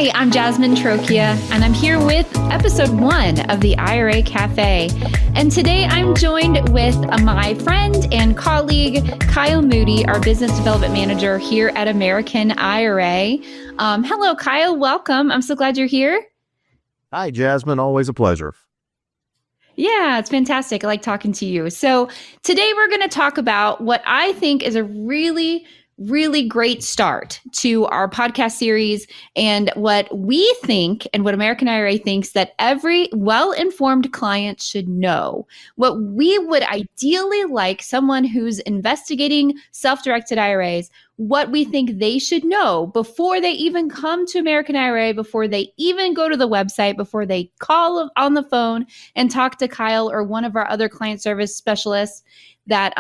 Hi, I'm Jasmine Trocchia, and I'm here with episode 1 of the IRA Café. And today I'm joined with my friend and colleague, Kyle Moody, our business development manager here at American IRA. Hello, Kyle. Welcome. I'm so glad you're here. Hi, Jasmine. Always a pleasure. Yeah, it's fantastic. I like talking to you. So today we're going to talk about what I think is a really great start to our podcast series and what we think and what American IRA thinks that every well-informed client should know. What we would ideally like someone who's investigating self-directed IRAs, what we think they should know before they even come to American IRA, before they even go to the website, before they call on the phone and talk to Kyle or one of our other client service specialists, that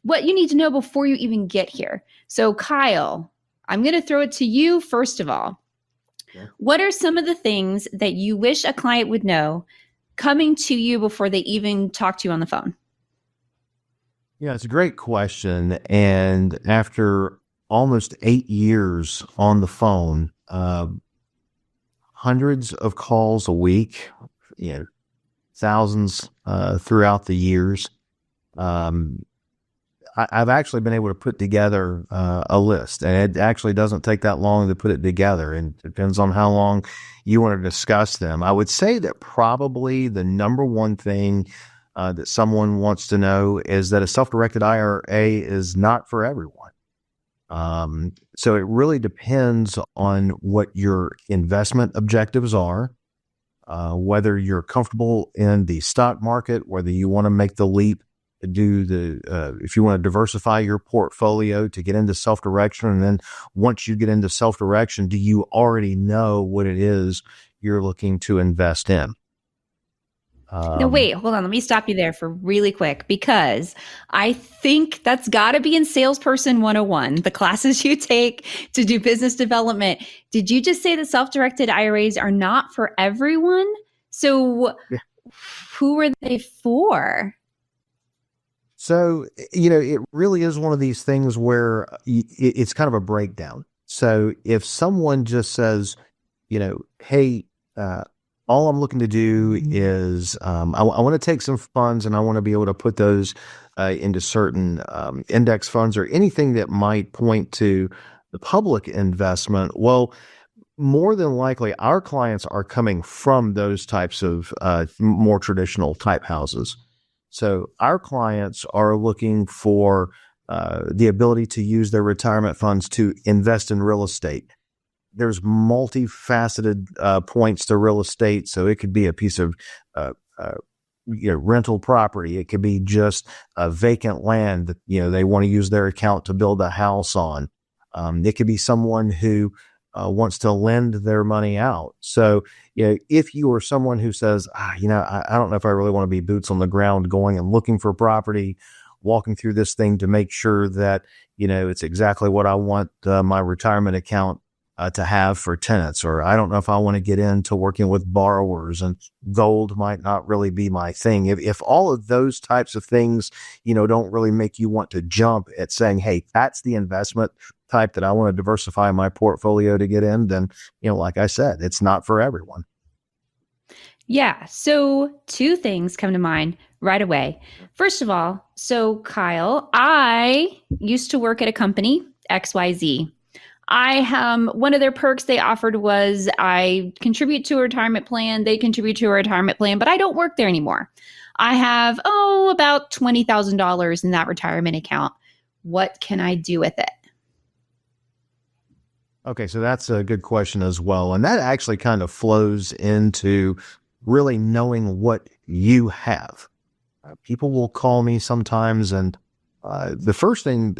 what you need to know before you even get here. So Kyle, I'm going to throw it to you first of all. Okay. What are some of the things that you wish a client would know coming to you before they even talk to you on the phone? Yeah, it's a great question. And after almost 8 years on the phone, hundreds of calls a week, thousands throughout the years, I've actually been able to put together a list, and it actually doesn't take that long to put it together, and it depends on how long you want to discuss them. I would say that probably the number one thing that someone wants to know is that a self-directed IRA is not for everyone. So it really depends on what your investment objectives are, whether you're comfortable in the stock market, whether you want to make the leap to do if you want to diversify your portfolio to get into self-direction. And then once you get into self-direction, do you already know what it is you're looking to invest in? No, wait, hold on. Let me stop you there for really quick, because I think that's got to be in Salesperson 101, the classes you take to do business development. Did you just say that self-directed IRAs are not for everyone? So Who are they for? So, it really is one of these things where it's kind of a breakdown. So if someone just says, hey, all I'm looking to do is I want to take some funds and I want to be able to put those into certain index funds or anything that might point to the public investment. Well, more than likely, our clients are coming from those types of more traditional type houses. So our clients are looking for the ability to use their retirement funds to invest in real estate. There's multifaceted points to real estate. So it could be a piece of rental property. It could be just a vacant land that they want to use their account to build a house on. It could be someone who wants to lend their money out. So, if you are someone who says, I don't know if I really want to be boots on the ground going and looking for property, walking through this thing to make sure that, it's exactly what I want my retirement account to have for tenants, or I don't know if I want to get into working with borrowers and gold might not really be my thing. If all of those types of things, don't really make you want to jump at saying, hey, that's the investment type that I want to diversify my portfolio to get in, then, like I said, it's not for everyone. Yeah. So 2 things come to mind right away. First of all, so Kyle, I used to work at a company, XYZ. One of their perks they offered was I contribute to a retirement plan. They contribute to a retirement plan, but I don't work there anymore. I have, about $20,000 in that retirement account. What can I do with it? Okay, so that's a good question as well. And that actually kind of flows into really knowing what you have. People will call me sometimes, and the first thing,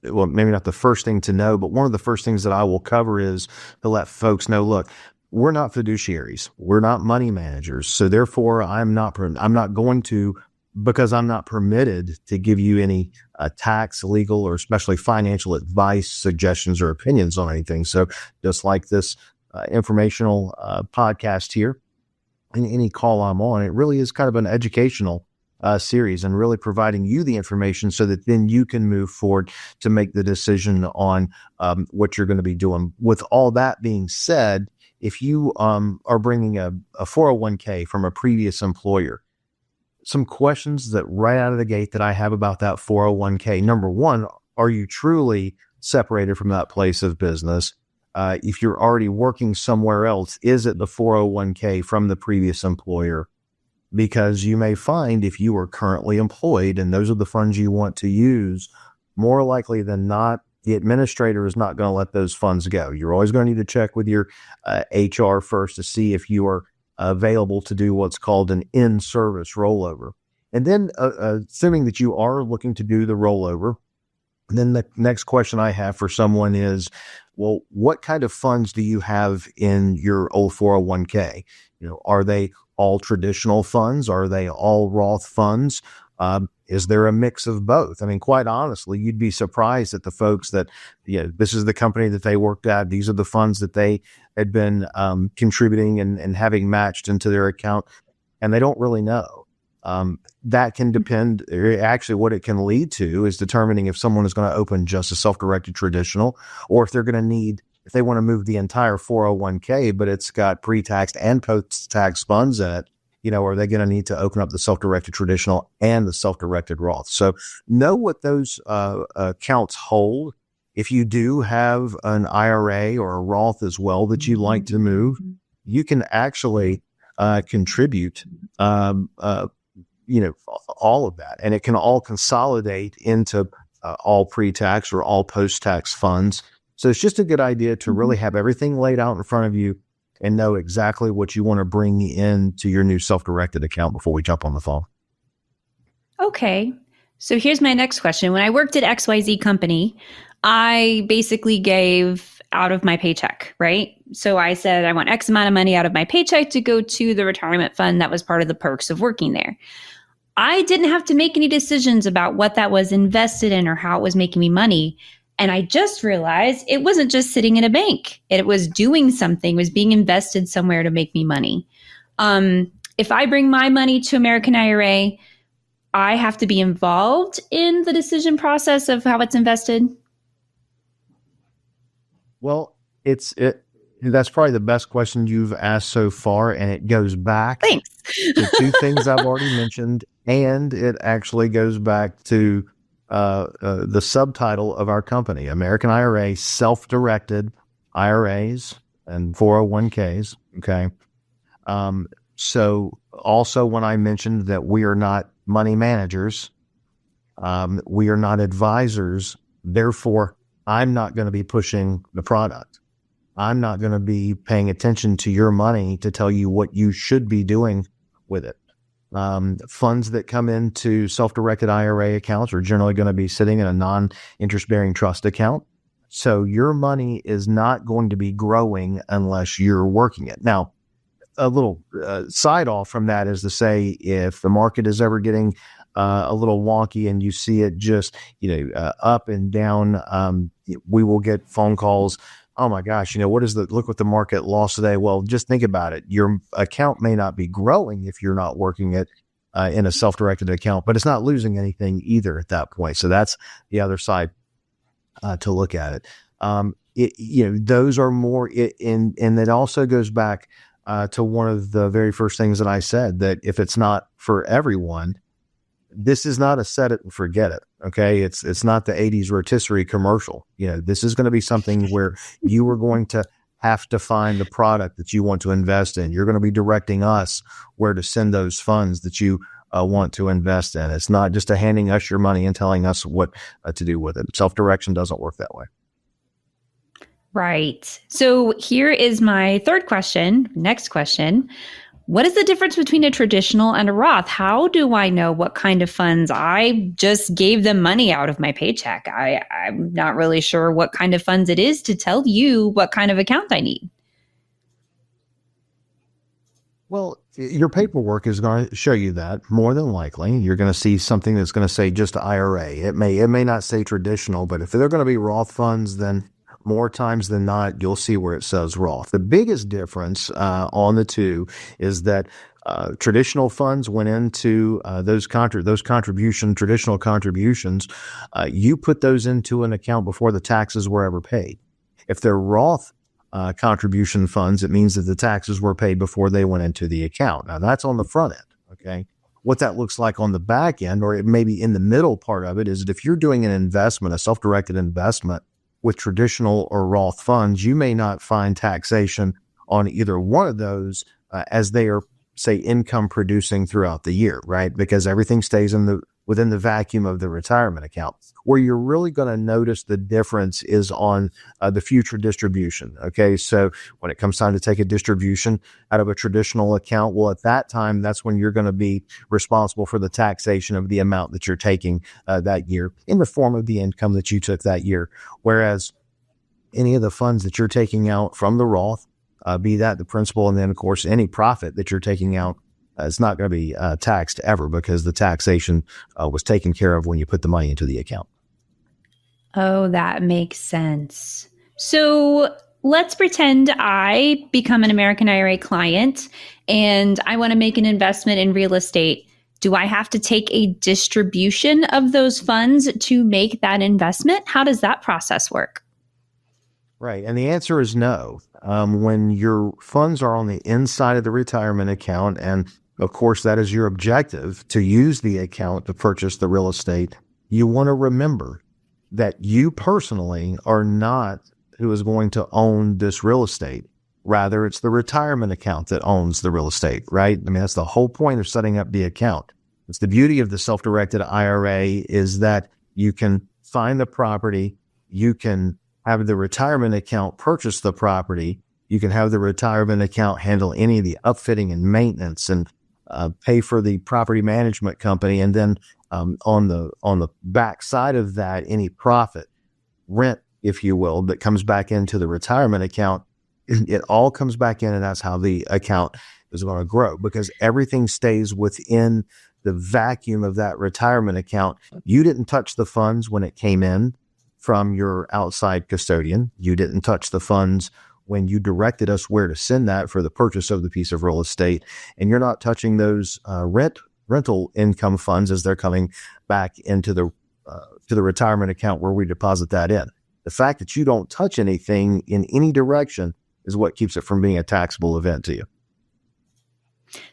maybe not the first thing to know, but one of the first things that I will cover is to let folks know, look, we're not fiduciaries. We're not money managers. So therefore, I'm not going to, because I'm not permitted to give you any tax, legal, or especially financial advice, suggestions, or opinions on anything. So just like this informational podcast here, any call I'm on, it really is kind of an educational series and really providing you the information so that then you can move forward to make the decision on what you're going to be doing. With all that being said, if you are bringing a 401k from a previous employer, some questions that right out of the gate that I have about that 401k. Number one, are you truly separated from that place of business? If you're already working somewhere else, is it the 401k from the previous employer? Because you may find if you are currently employed and those are the funds you want to use, more likely than not, the administrator is not going to let those funds go. You're always going to need to check with your HR first to see if you are available to do what's called an in-service rollover. And then assuming that you are looking to do the rollover, then the next question I have for someone is, well, what kind of funds do you have in your old 401k? Are they all traditional funds? Are they all Roth funds? Is there a mix of both? I mean, quite honestly, you'd be surprised at the folks that, this is the company that they worked at. These are the funds that they had been contributing and having matched into their account, and they don't really know. That can depend. Actually, what it can lead to is determining if someone is going to open just a self-directed traditional, or if they're going to need, if they want to move the entire 401k, but it's got pre-tax and post-tax funds in it, are they going to need to open up the self-directed traditional and the self-directed Roth? So know what those accounts hold. If you do have an IRA or a Roth as well that you like to move, you can actually contribute, all of that. And it can all consolidate into all pre-tax or all post-tax funds. So it's just a good idea to really have everything laid out in front of you and know exactly what you want to bring into your new self-directed account before we jump on the phone. Okay. So here's my next question. When I worked at XYZ company, I basically gave out of my paycheck, right? So I said, I want X amount of money out of my paycheck to go to the retirement fund. That was part of the perks of working there. I didn't have to make any decisions about what that was invested in or how it was making me money. And I just realized it wasn't just sitting in a bank. It was doing something, was being invested somewhere to make me money. If I bring my money to American IRA, I have to be involved in the decision process of how it's invested. Well, that's probably the best question you've asked so far. And it goes back Thanks. to two things I've already mentioned. And it actually goes back to the subtitle of our company, American IRA, self-directed IRAs and 401ks. Okay. So also when I mentioned that we are not money managers, we are not advisors, therefore I'm not going to be pushing the product. I'm not going to be paying attention to your money to tell you what you should be doing with it. Funds that come into self-directed IRA accounts are generally going to be sitting in a non-interest-bearing trust account. So your money is not going to be growing unless you're working it. Now, a little side off from that is to say, if the market is ever getting a little wonky and you see it just, up and down, we will get phone calls. Oh my gosh, look what the market lost today. Well, just think about it. Your account may not be growing if you're not working it in a self-directed account, but it's not losing anything either at that point. So that's the other side to look at it. Those are more, and that also goes back to one of the very first things that I said, that if it's not for everyone, this is not a set it and forget it. Okay. It's not the 80s rotisserie commercial. This is going to be something where you are going to have to find the product that you want to invest in. You're going to be directing us where to send those funds that you want to invest in. It's not just handing us your money and telling us what to do with it. Self-direction doesn't work that way. Right. So here is my third question. Next question. What is the difference between a traditional and a Roth? How do I know what kind of funds? I just gave them money out of my paycheck. I'm not really sure what kind of funds it is to tell you what kind of account I need. Well, your paperwork is going to show you that more than likely. You're going to see something that's going to say just IRA. It may not say traditional, but if they're going to be Roth funds, then more times than not, you'll see where it says Roth. The biggest difference on the two is that traditional funds went into those traditional contributions. You put those into an account before the taxes were ever paid. If they're Roth contribution funds, it means that the taxes were paid before they went into the account. Now, that's on the front end, okay? What that looks like on the back end, or it may be in the middle part of it, is that if you're doing an investment, a self-directed investment with traditional or Roth funds, you may not find taxation on either one of those as they are, say, income producing throughout the year, right? Because everything stays within the vacuum of the retirement account. Where you're really going to notice the difference is on the future distribution. Okay, so when it comes time to take a distribution out of a traditional account, well, at that time, that's when you're going to be responsible for the taxation of the amount that you're taking that year in the form of the income that you took that year. Whereas any of the funds that you're taking out from the Roth, be that the principal, and then, of course, any profit that you're taking out, it's not going to be taxed ever because the taxation was taken care of when you put the money into the account. Oh, that makes sense. So let's pretend I become an American IRA client and I want to make an investment in real estate. Do I have to take a distribution of those funds to make that investment? How does that process work? Right. And the answer is no. When your funds are on the inside of the retirement account, and of course, that is your objective, to use the account to purchase the real estate, you want to remember that you personally are not who is going to own this real estate. Rather, it's the retirement account that owns the real estate, right? I mean, that's the whole point of setting up the account. It's the beauty of the self-directed IRA is that you can find the property, you can have the retirement account purchase the property, you can have the retirement account handle any of the upfitting and maintenance and pay for the property management company, and then on the back side of that, any profit, rent, if you will, that comes back into the retirement account, it all comes back in, and that's how the account is going to grow because everything stays within the vacuum of that retirement account. You didn't touch the funds when it came in from your outside custodian. You didn't touch the funds when you directed us where to send that for the purchase of the piece of real estate. And you're not touching those rental income funds as they're coming back into the to the retirement account where we deposit that in. The fact that you don't touch anything in any direction is what keeps it from being a taxable event to you.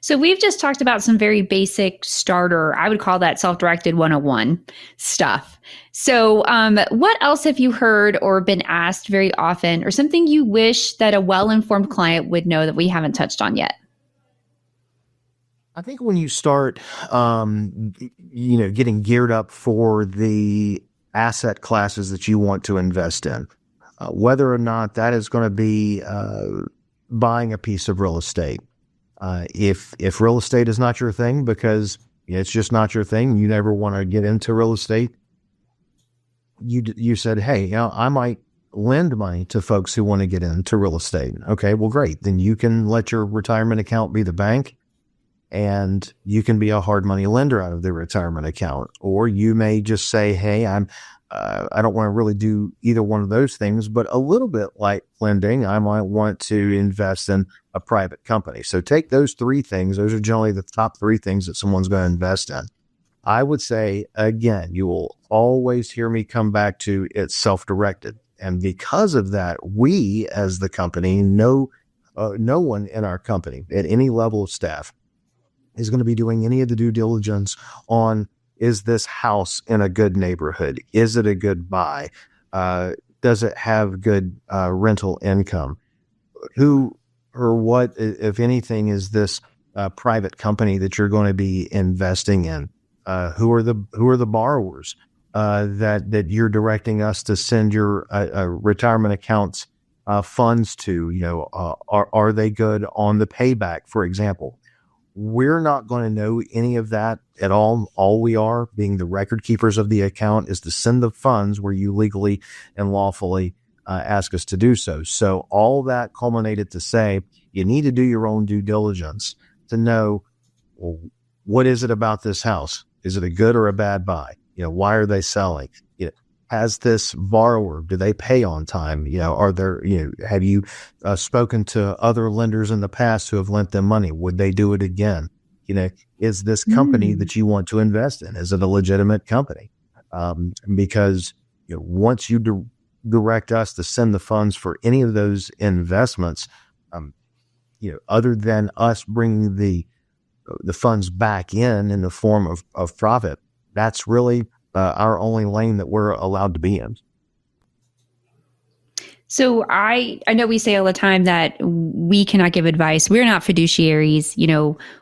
So we've just talked about some very basic starter, I would call that self-directed 101 stuff. So what else have you heard or been asked very often, or something you wish that a well-informed client would know that we haven't touched on yet? I think when you start, getting geared up for the asset classes that you want to invest in, whether or not that is going to be buying a piece of real estate. If real estate is not your thing because it's just not your thing, you never want to get into real estate, you said, hey, I might lend money to folks who want to get into real estate. Okay, well, great. Then you can let your retirement account be the bank, and you can be a hard money lender out of the retirement account. Or you may just say, hey, I don't want to really do either one of those things, but a little bit like lending, I might want to invest in a private company. So take those three things. Those are generally the top three things that someone's going to invest in. I would say, again, you will always hear me come back to it's self-directed. And because of that, we as the company, no one in our company at any level of staff is going to be doing any of the due diligence on, is this house in a good neighborhood? Is it a good buy? Does it have good rental income? Who or what, if anything, is this private company that you're going to be investing in? Who are the borrowers that you're directing us to send your retirement accounts funds to? Are they good on the payback, for example? We're not going to know any of that at all. All we are, being the record keepers of the account, is to send the funds where you legally and lawfully ask us to do so. So all that culminated to say, you need to do your own due diligence to know, well, what is it about this house? Is it a good or a bad buy? Why are they selling? has this borrower, do they pay on time? Are there, have you spoken to other lenders in the past who have lent them money? Would they do it again? Is this company Mm. that you want to invest in, is it a legitimate company? Because once you direct us to send the funds for any of those investments, other than us bringing the funds back in the form of profit, that's really our only lane that we're allowed to be in. So I know we say all the time that we cannot give advice. We're not fiduciaries.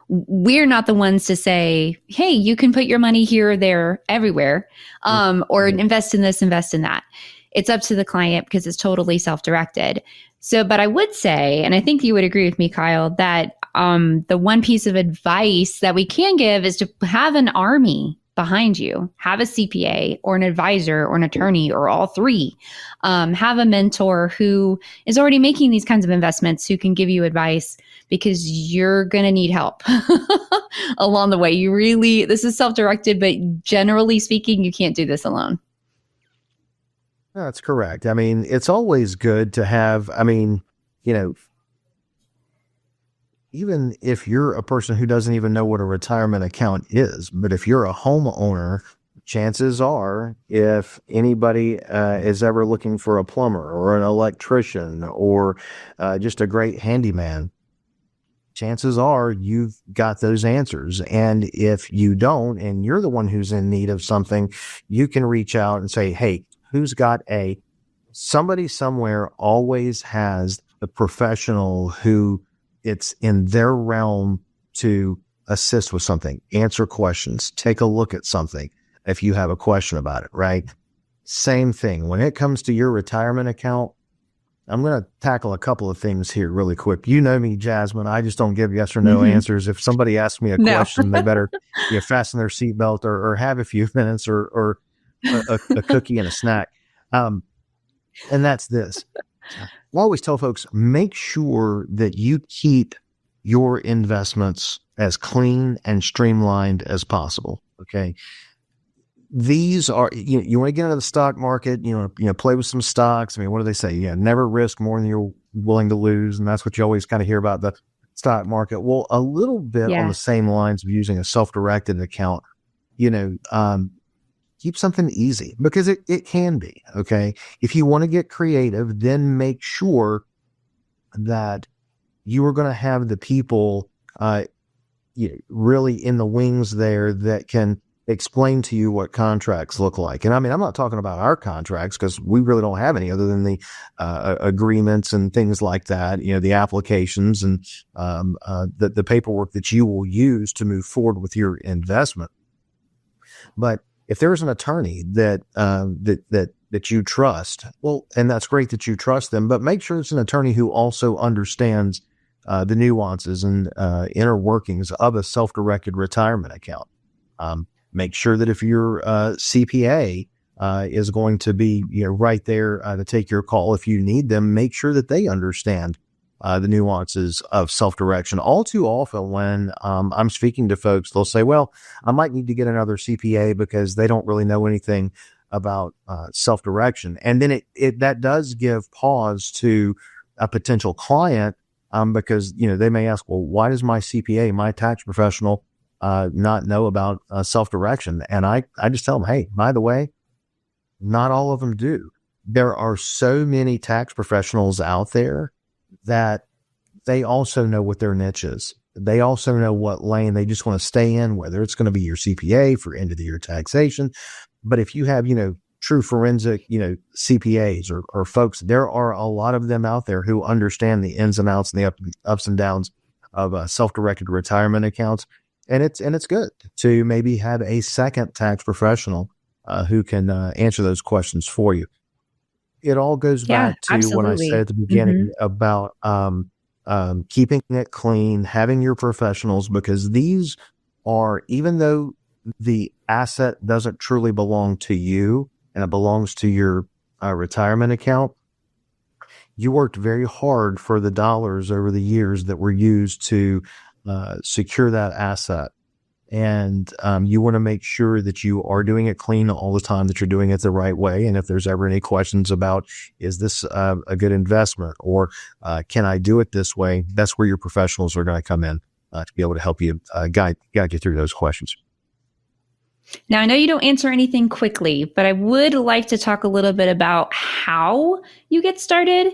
We're not the ones to say, hey, you can put your money here, there, everywhere, or invest in this, invest in that. It's up to the client because it's totally self-directed. So, but I would say, and I think you would agree with me, Kyle, that the one piece of advice that we can give is to have an army behind you. Have a CPA or an advisor or an attorney or all three. Have a mentor who is already making these kinds of investments who can give you advice, because you're going to need help along the way. This is self-directed, but generally speaking, you can't do this alone. That's correct. I mean, it's always good to have, even if you're a person who doesn't even know what a retirement account is, but if you're a homeowner, chances are, if anybody is ever looking for a plumber or an electrician or just a great handyman, chances are you've got those answers. And if you don't, and you're the one who's in need of something, you can reach out and say, hey, who's got somebody somewhere always has a professional who it's in their realm to assist with something, answer questions, take a look at something if you have a question about it, right? Same thing. When it comes to your retirement account, I'm going to tackle a couple of things here really quick. You know me, Jasmine. I just don't give yes or no answers. If somebody asks me a question, they better fasten their seatbelt or have a few minutes or a cookie and a snack. And that's this. I always tell folks, make sure that you keep your investments as clean and streamlined as possible. Okay. These are, you want to get into the stock market, play with some stocks. I mean, what do they say? Yeah. Never risk more than you're willing to lose. And that's what you always kind of hear about the stock market. Well, a little bit on the same lines of using a self-directed account, keep something easy, because it can be, okay? If you want to get creative, then make sure that you are going to have the people really in the wings there that can explain to you what contracts look like. And I mean, I'm not talking about our contracts, because we really don't have any other than the agreements and things like that, the applications and the paperwork that you will use to move forward with your investment. But if there's an attorney that you trust, well, and that's great that you trust them, but make sure it's an attorney who also understands the nuances and inner workings of a self-directed retirement account. Make sure that if your CPA is going to be right there to take your call if you need them, make sure that they understand the nuances of self-direction. All too often when I'm speaking to folks, they'll say, well, I might need to get another CPA because they don't really know anything about self-direction. And then that does give pause to a potential client because, they may ask, well, why does my CPA, my tax professional, not know about self-direction? And I just tell them, hey, by the way, not all of them do. There are so many tax professionals out there that they also know what their niche is. They also know what lane they just want to stay in, whether it's going to be your CPA for end of the year taxation. But if you have, true forensic, CPAs or folks, there are a lot of them out there who understand the ins and outs and the ups and downs of self-directed retirement accounts. And it's good to maybe have a second tax professional who can answer those questions for you. It all goes back to what I said at the beginning about keeping it clean, having your professionals, because these are, even though the asset doesn't truly belong to you and it belongs to your retirement account, you worked very hard for the dollars over the years that were used to secure that asset. And you want to make sure that you are doing it clean all the time, that you're doing it the right way. And if there's ever any questions about, is this a good investment, or can I do it this way? That's where your professionals are going to come in to be able to help you guide you through those questions. Now, I know you don't answer anything quickly, but I would like to talk a little bit about how you get started.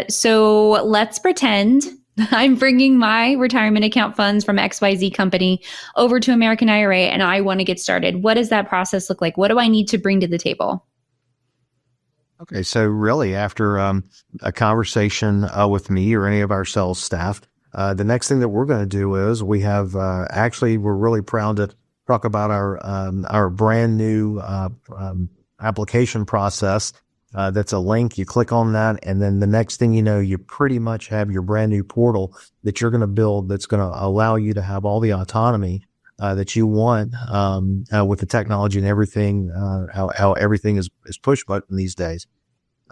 So let's pretend I'm bringing my retirement account funds from XYZ company over to American IRA and I want to get started. What does that process look like? What do I need to bring to the table? Okay, so really after a conversation with me or any of our sales staff, the next thing that we're going to do is we have we're really proud to talk about our brand new application process. That's a link. You click on that, and then the next thing you know, you pretty much have your brand new portal that you're going to build that's going to allow you to have all the autonomy that you want with the technology and everything, how everything is push button these days.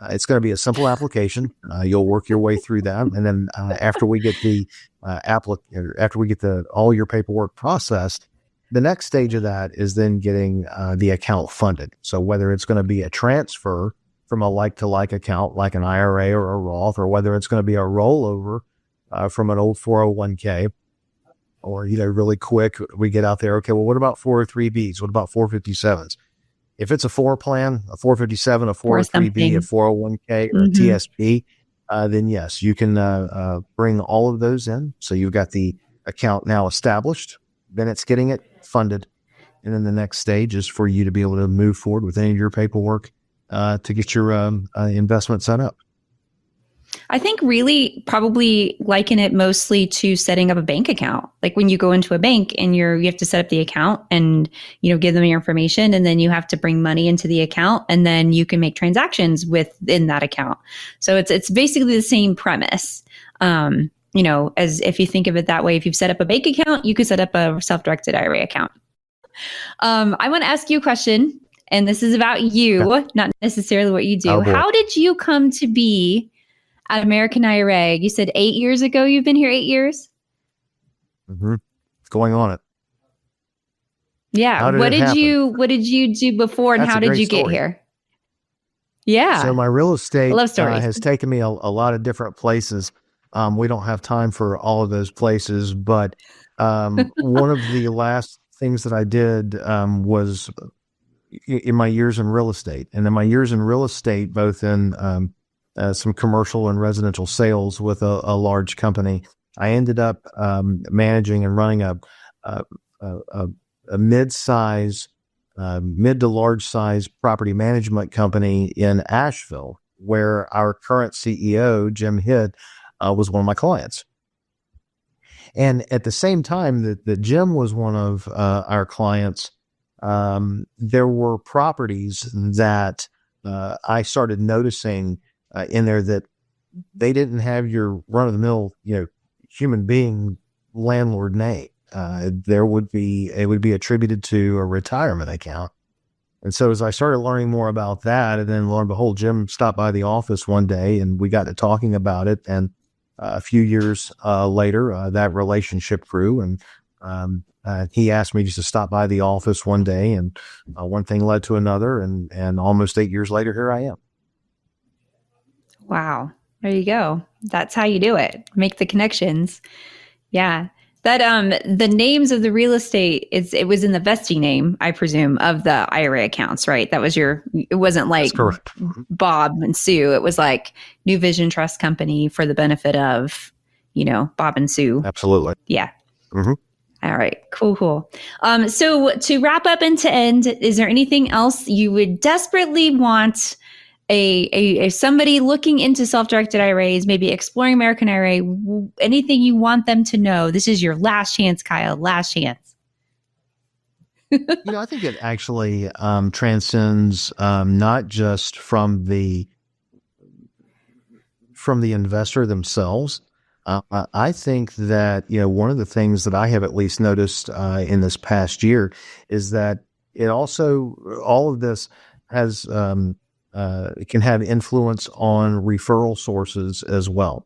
It's going to be a simple application. You'll work your way through that, and then after we get all your paperwork processed, the next stage of that is then getting the account funded. So whether it's going to be a transfer from a like-to-like account like an IRA or a Roth, or whether it's going to be a rollover from an old 401k, or, really quick, we get out there, okay, well, what about 403Bs? What about 457s? If it's a 4 plan, a 457, a 403B, a 401k, or a TSP, then yes, you can bring all of those in. So you've got the account now established, then it's getting it funded. And then the next stage is for you to be able to move forward with any of your paperwork to get your investment set up. I think really probably liken it mostly to setting up a bank account. Like when you go into a bank and you have to set up the account and, give them your information, and then you have to bring money into the account, and then you can make transactions within that account. So it's basically the same premise. As if you think of it that way, if you've set up a bank account, you could set up a self-directed IRA account. I want to ask you a question, and this is about you, not necessarily what you do. Oh, how did you come to be at American IRA? You said 8 years ago. You've been here 8 years? Mm-hmm. Going on it. Yeah. What did you do before, and That's how did you get here? Yeah. So my real estate has taken me a lot of different places. We don't have time for all of those places, but one of the last things that I did was in my years in real estate. And in my years in real estate, both in some commercial and residential sales with a large company, I ended up managing and running a mid-size, mid to large size property management company in Asheville, where our current CEO, Jim Hidd, was one of my clients. And at the same time that Jim was one of our clients, there were properties that I started noticing in there that they didn't have your run-of-the-mill, human being landlord name. It would be attributed to a retirement account. And so as I started learning more about that, and then lo and behold, Jim stopped by the office one day and we got to talking about it. And a few years later, that relationship grew, and he asked me just to stop by the office one day, and one thing led to another, and almost 8 years later, here I am. Wow. There you go. That's how you do it. Make the connections. Yeah. That the names of the real estate, it was in the vesting name, I presume, of the IRA accounts, right? That was it wasn't like Bob and Sue. It was like New Vision Trust Company for the benefit of, Bob and Sue. Absolutely. Yeah. Mm-hmm. All right. Cool. So to wrap up and to end, is there anything else you would desperately want a somebody looking into self-directed IRAs, maybe exploring American IRA, anything you want them to know? This is your last chance, Kyle. Last chance. I think it actually transcends not just from the investor themselves. I think that one of the things that I have at least noticed in this past year is that it also, all of this has it can have influence on referral sources as well.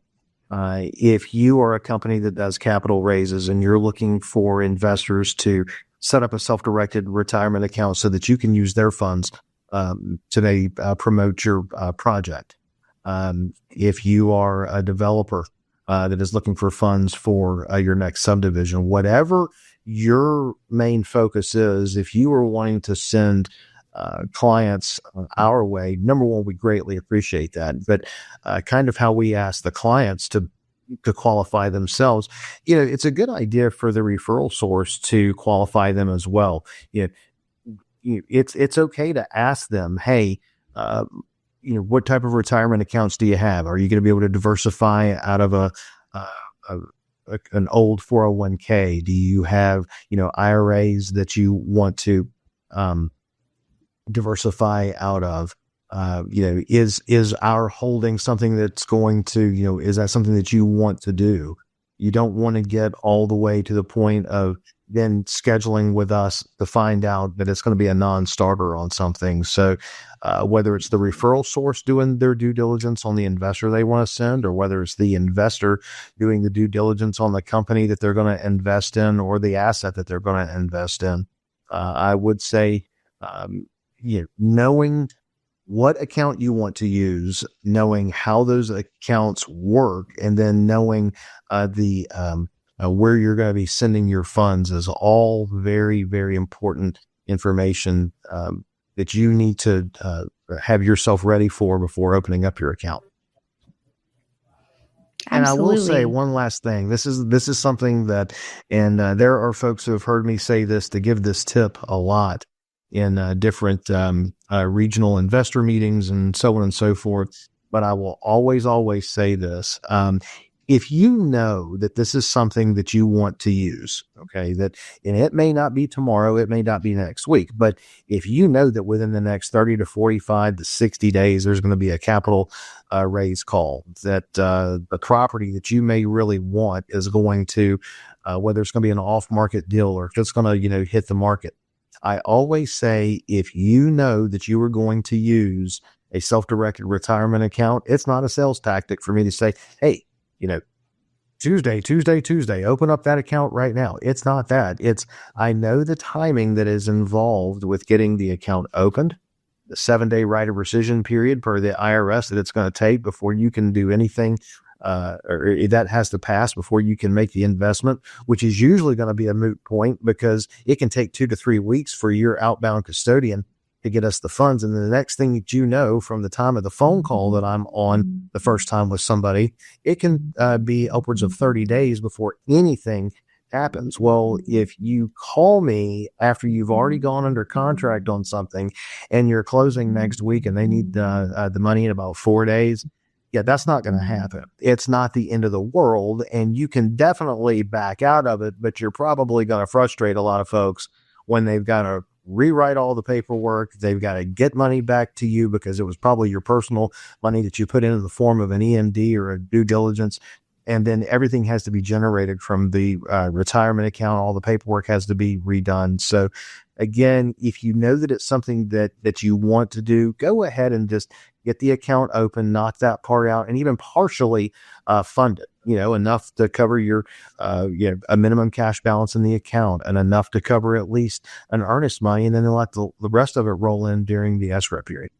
If you are a company that does capital raises and you're looking for investors to set up a self-directed retirement account so that you can use their funds to promote your project. If you are a developer that is looking for funds for your next subdivision, whatever your main focus is, if you are wanting to send clients our way, number one, we greatly appreciate that. But kind of how we ask the clients to qualify themselves, it's a good idea for the referral source to qualify them as well. It's okay to ask them, hey, what type of retirement accounts do you have? Are you going to be able to diversify out of an old 401k? Do you have, IRAs that you want to diversify out of? Is our holding something that's going to, is that something that you want to do? You don't want to get all the way to the point of then scheduling with us to find out that it's going to be a non-starter on something. So whether it's the referral source doing their due diligence on the investor they want to send, or whether it's the investor doing the due diligence on the company that they're going to invest in or the asset that they're going to invest in, I would say, knowing what account you want to use, knowing how those accounts work, and then knowing where you're going to be sending your funds is all very, very important information that you need to have yourself ready for before opening up your account. Absolutely. And I will say one last thing. This is something that, and there are folks who have heard me say this, to give this tip a lot in different regional investor meetings and so on and so forth. But I will always say this. If you know that this is something that you want to use, okay, and it may not be tomorrow, it may not be next week, but if you know that within the next 30 to 45 to 60 days, there's going to be a capital raise call, that the property that you may really want is going to, whether it's going to be an off-market deal or if it's going to, hit the market. I always say, if you know that you are going to use a self-directed retirement account, it's not a sales tactic for me to say, hey, Tuesday, open up that account right now. It's not that. I know the timing that is involved with getting the account opened, the 7-day right of rescission period per the IRS that it's going to take before you can do anything, or that has to pass before you can make the investment, which is usually going to be a moot point because it can take 2 to 3 weeks for your outbound custodian to get us the funds. And the next thing that you know, from the time of the phone call that I'm on the first time with somebody, it can be upwards of 30 days before anything happens. Well, if you call me after you've already gone under contract on something and you're closing next week and they need the money in about 4 days, yeah, that's not going to happen. It's not the end of the world, and you can definitely back out of it, but you're probably going to frustrate a lot of folks when they've got to rewrite all the paperwork. They've got to get money back to you because it was probably your personal money that you put into the form of an EMD or a due diligence. And then everything has to be generated from the retirement account. All the paperwork has to be redone. So again, if you know that it's something that you want to do, go ahead and just get the account open, knock that part out, and even partially fund it, enough to cover your a minimum cash balance in the account and enough to cover at least an earnest money, and then let the rest of it roll in during the escrow period.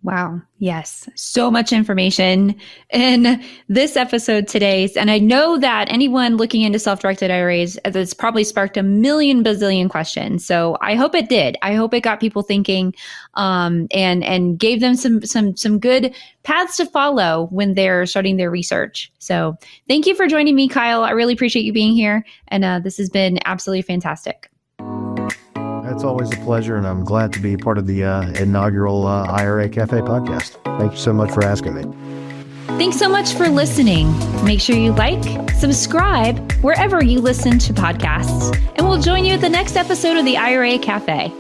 Wow. Yes. So much information in this episode today. And I know that anyone looking into self-directed IRAs, that's probably sparked a million bazillion questions. So I hope it did. I hope it got people thinking, and gave them some good paths to follow when they're starting their research. So thank you for joining me, Kyle. I really appreciate you being here. And this has been absolutely fantastic. It's always a pleasure, and I'm glad to be part of the inaugural IRA Café podcast. Thank you so much for asking me. Thanks so much for listening. Make sure you subscribe wherever you listen to podcasts, and we'll join you at the next episode of the IRA Café.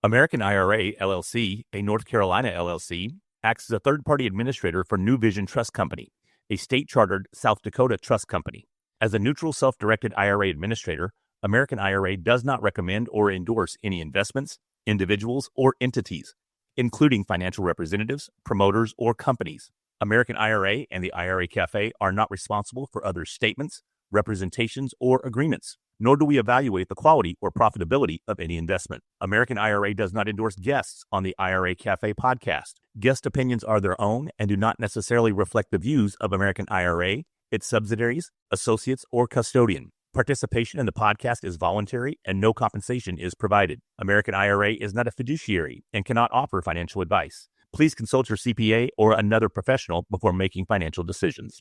American IRA, LLC, a North Carolina LLC, acts as a third-party administrator for New Vision Trust Company, a state-chartered South Dakota trust company. As a neutral self-directed IRA administrator, American IRA does not recommend or endorse any investments, individuals, or entities. including financial representatives, promoters, or companies. American IRA and the IRA Café are not responsible for others' statements, representations, or agreements, nor do we evaluate the quality or profitability of any investment. American IRA does not endorse guests on the IRA Café podcast. Guest opinions are their own and do not necessarily reflect the views of American IRA, its subsidiaries, associates, or custodian. Participation in the podcast is voluntary and no compensation is provided. American IRA is not a fiduciary and cannot offer financial advice. Please consult your CPA or another professional before making financial decisions.